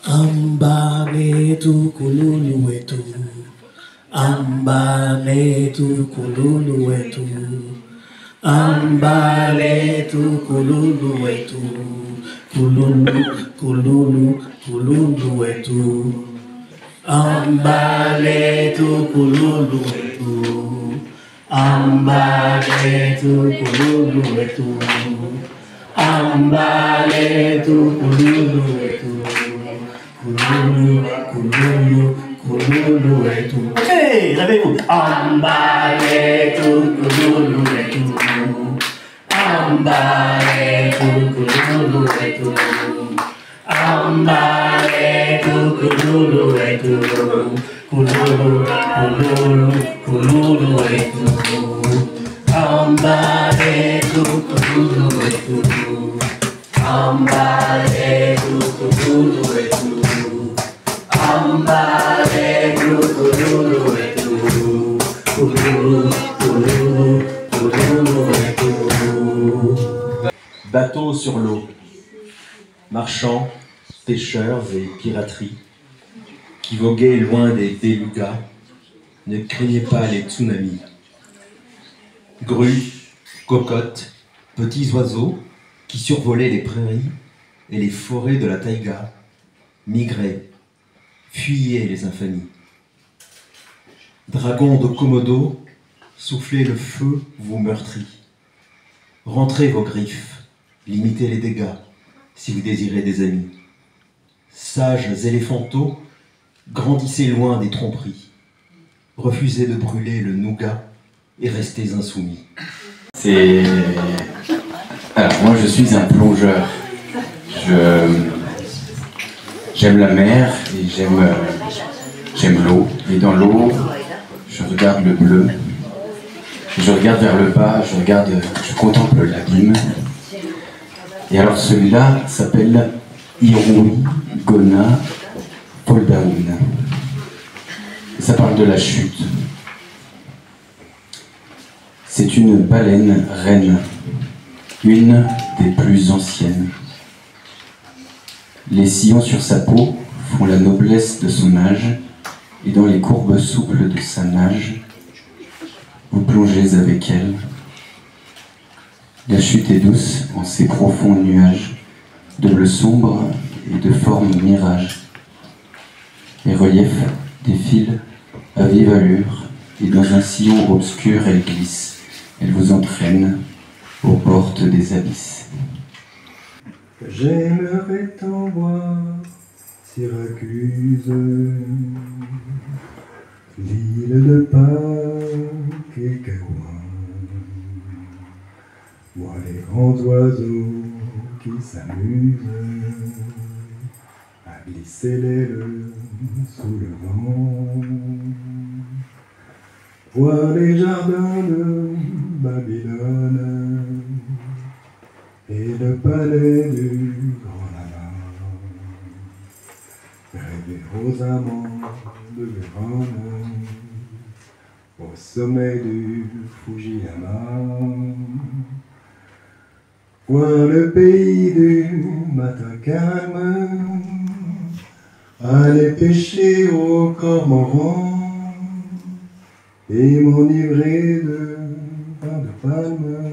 Ambane tu kululu wetu, ambane tu kululu wetu, ambale tu kululu wetu, kululu, kululu, kululu wetu, ambale tu kululu wetu, ambale tu kululu wetu, ambale tu kululu wetu. Kululu, kululu, kululu wetu. Hey, réveillez-vous. Ambale tu kululu wetu. Ambale tu kululu wetu. Ambale tu kululu wetu. Kululu, kululu, kululu wetu. Ambale tu kululu wetu. Ambale tu kululu wetu. Ambale kululu wetu, kululu, kululu, kululu wetu. Bateaux sur l'eau, marchands, pêcheurs et pirateries, qui voguaient loin des belugas, ne craignaient pas les tsunamis. Grues, cocottes, petits oiseaux qui survolaient les prairies et les forêts de la taïga, migraient, fuyaient les infamies. Dragons de Komodo, soufflez le feu vous meurtrit. Rentrez vos griffes, limitez les dégâts, si vous désirez des amis. Sages éléphantaux, grandissez loin des tromperies. Refusez de brûler le nougat et restez insoumis. Alors moi je suis un plongeur. J'aime la mer et j'aime l'eau. Et dans l'eau, je regarde le bleu. Je regarde vers le bas, je contemple l'abîme. Et alors celui-là s'appelle Irui Gona Poldaun. Ça parle de la chute. C'est une baleine reine, une des plus anciennes. Les sillons sur sa peau font la noblesse de son âge, et dans les courbes souples de sa nage, vous plongez avec elle. La chute est douce en ces profonds nuages, de bleu sombre et de formes mirage. Les reliefs défilent à vive allure, et dans un sillon obscur elle glisse, elle vous entraîne aux portes des abysses. J'aimerais t'en voir, Syracuse, l'île de Pâques et Carouin, voir les grands oiseaux qui s'amusent à glisser l'aile sous le vent, voir les jardins de Babylone et le palais du grand lama, rêver aux amants de Vérone, au sommet du Fujiyama, voir le pays du matin calme, aller pêcher au cormoran et m'enivrer de pain de palme,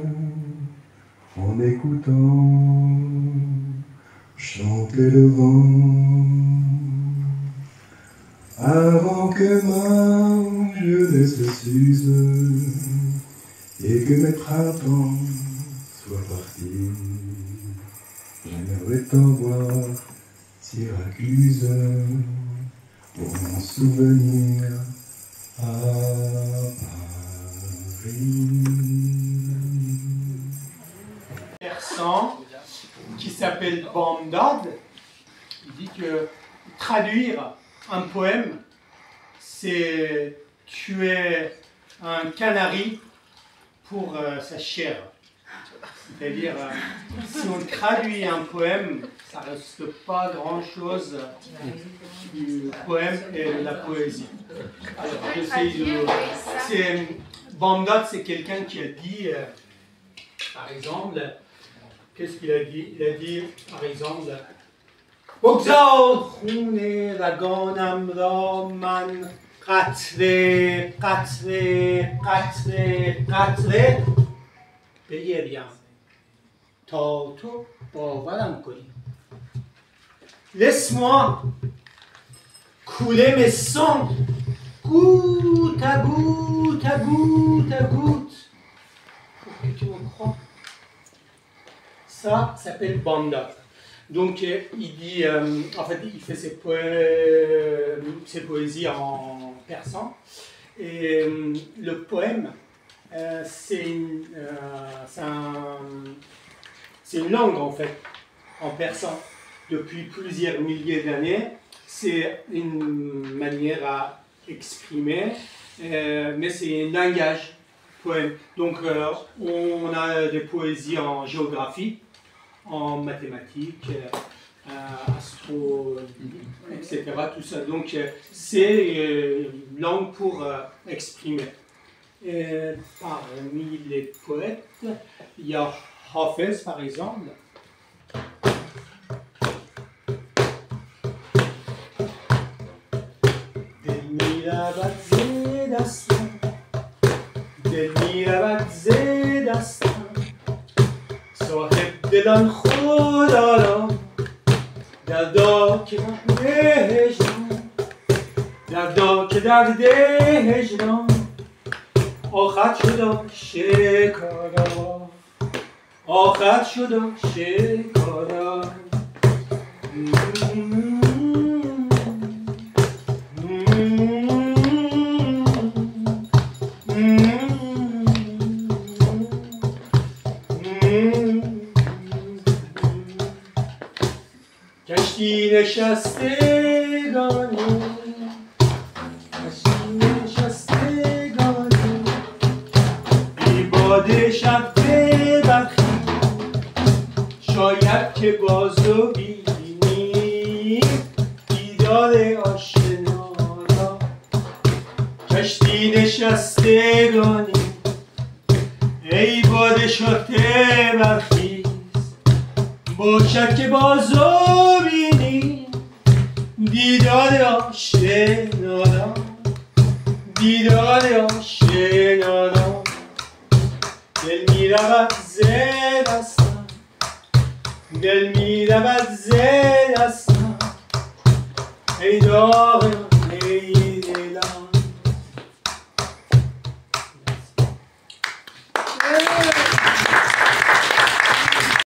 en écoutant chanter le vent, avant que ma jeunesse s'use et que mes printemps soient partis. J'aimerais t'en voir, Syracuse, pour mon souvenir à Paris. Qui s'appelle Bandad. Il dit que traduire un poème, c'est tuer un canari pour sa chair. C'est-à-dire, si on traduit un poème, ça ne reste pas grand-chose du poème et de la poésie. Alors, Bandad, c'est quelqu'un qui a dit, par exemple, qu'est-ce qu'il a dit? Il a dit, par exemple, بگذار خون رگانم را من قطره قطره قطره قطره بگریم تا تو باورم کنی. Laisse-moi couler mes sangs, goutte à goutte à goutte à goutte, pour que tu me crois. Ça s'appelle Banda. Donc il dit, en fait, il fait ses poésies en persan. Et le poème, c'est une langue en fait, en persan. Depuis plusieurs milliers d'années, c'est une manière à exprimer, mais c'est un langage, poème. Donc on a des poésies en géographie, en mathématiques, astro, etc. Tout ça. Donc c'est une langue pour exprimer. Et parmi les poètes, il y a Hafez par exemple. میرود ز دستم دل میرود ز دستم صاحب دلان خدا را دردا که درد هجران دردا که درد هجران آخر شد شکارا آخر شد شکارا کشتی نشستگانی بی باد شب ببرخی شاید که بازو بینی دیدار آشنا را کشتی نشستگانی ای باد شاته برخیز باشد که بازو بینی دیدار آشنا را دیدار آشنا را دل میرود ز دستم دل میرود ز دستم ای داغ